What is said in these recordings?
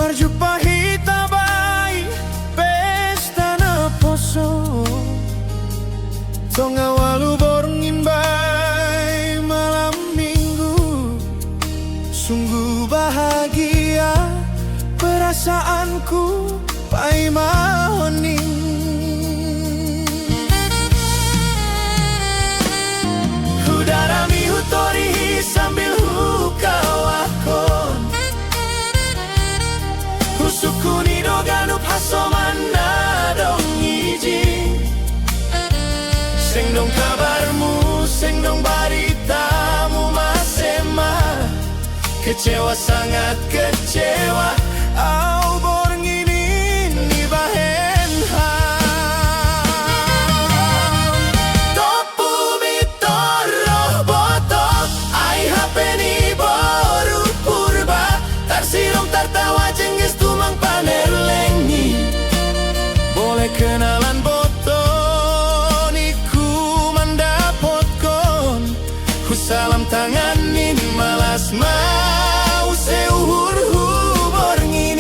Marjupahita bay pesta na poso Tonga walu borngin bay malam minggu. Sungguh bahagia perasaanku pai mahoning. Hudarami hutorihi sambil hukawakon. Husukuni doganup hasomana dong iji. Seng dong kabarmu, seng dong baritamu masema. Kecewa, sangat kecewa. Au bornginin ni bahen ham. Topu bitoroh botok. Ai hapeni boru purba. Tarsirong tartawa jengges tumang panerlengi. Boleh kenalan boto niku mandapotkon. Ku salam tanganin malas mau seuhur bornginin.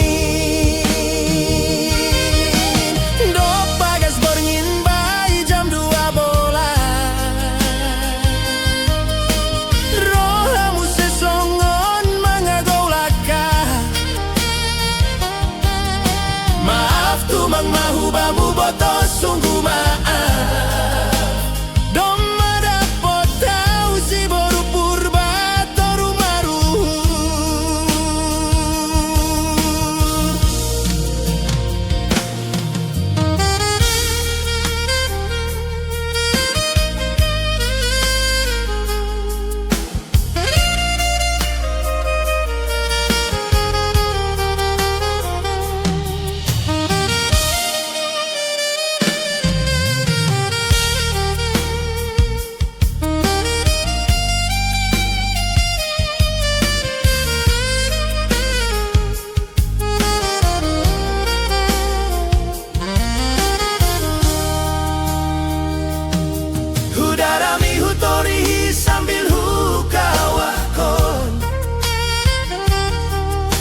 Dok bagas borngin bay jam 2 bola. Rohamu sesongon mangagolaka. Maaf tumang mahubamu boto sungguh maaf. Dom madapot tau si boru purba toru maru. Hudarami hutorihi sambil hukawakon.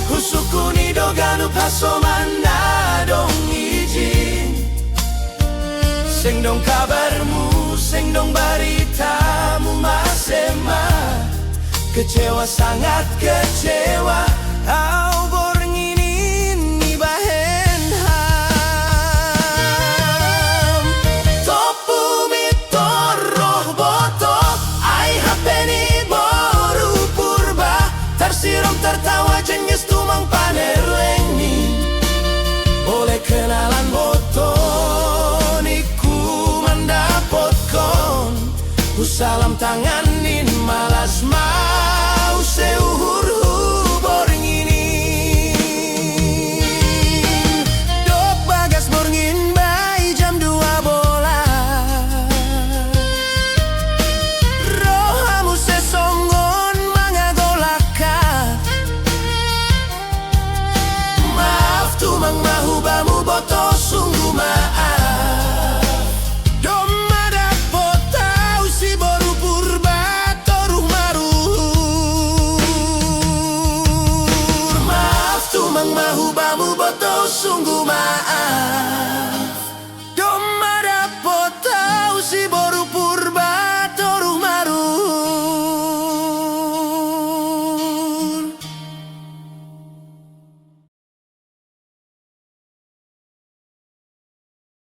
Husukuni doganup hasomana dong iji. Seng dong kabarmu, seng dong baritamu masema. Kecewa, sangat kecewa. Au bornginin ni bahen ham. Topu mitoroh botok. Ai hapeni boru purba. Tarsirong tertawa jengges tumang panerlengi. Boleh kenalan boto niku mandapotkon. Ku salam tanganin malas mau seuhur bornginin. Dok bagas borngin bay jam 2 bola. Rohamu sesongon mangagolaka. Maaf tumang mahubamu boto sungguh maaf. Dom madapot tau si boru purba toruh maru. Maaf tumang mahubamu boto sungguh maaf.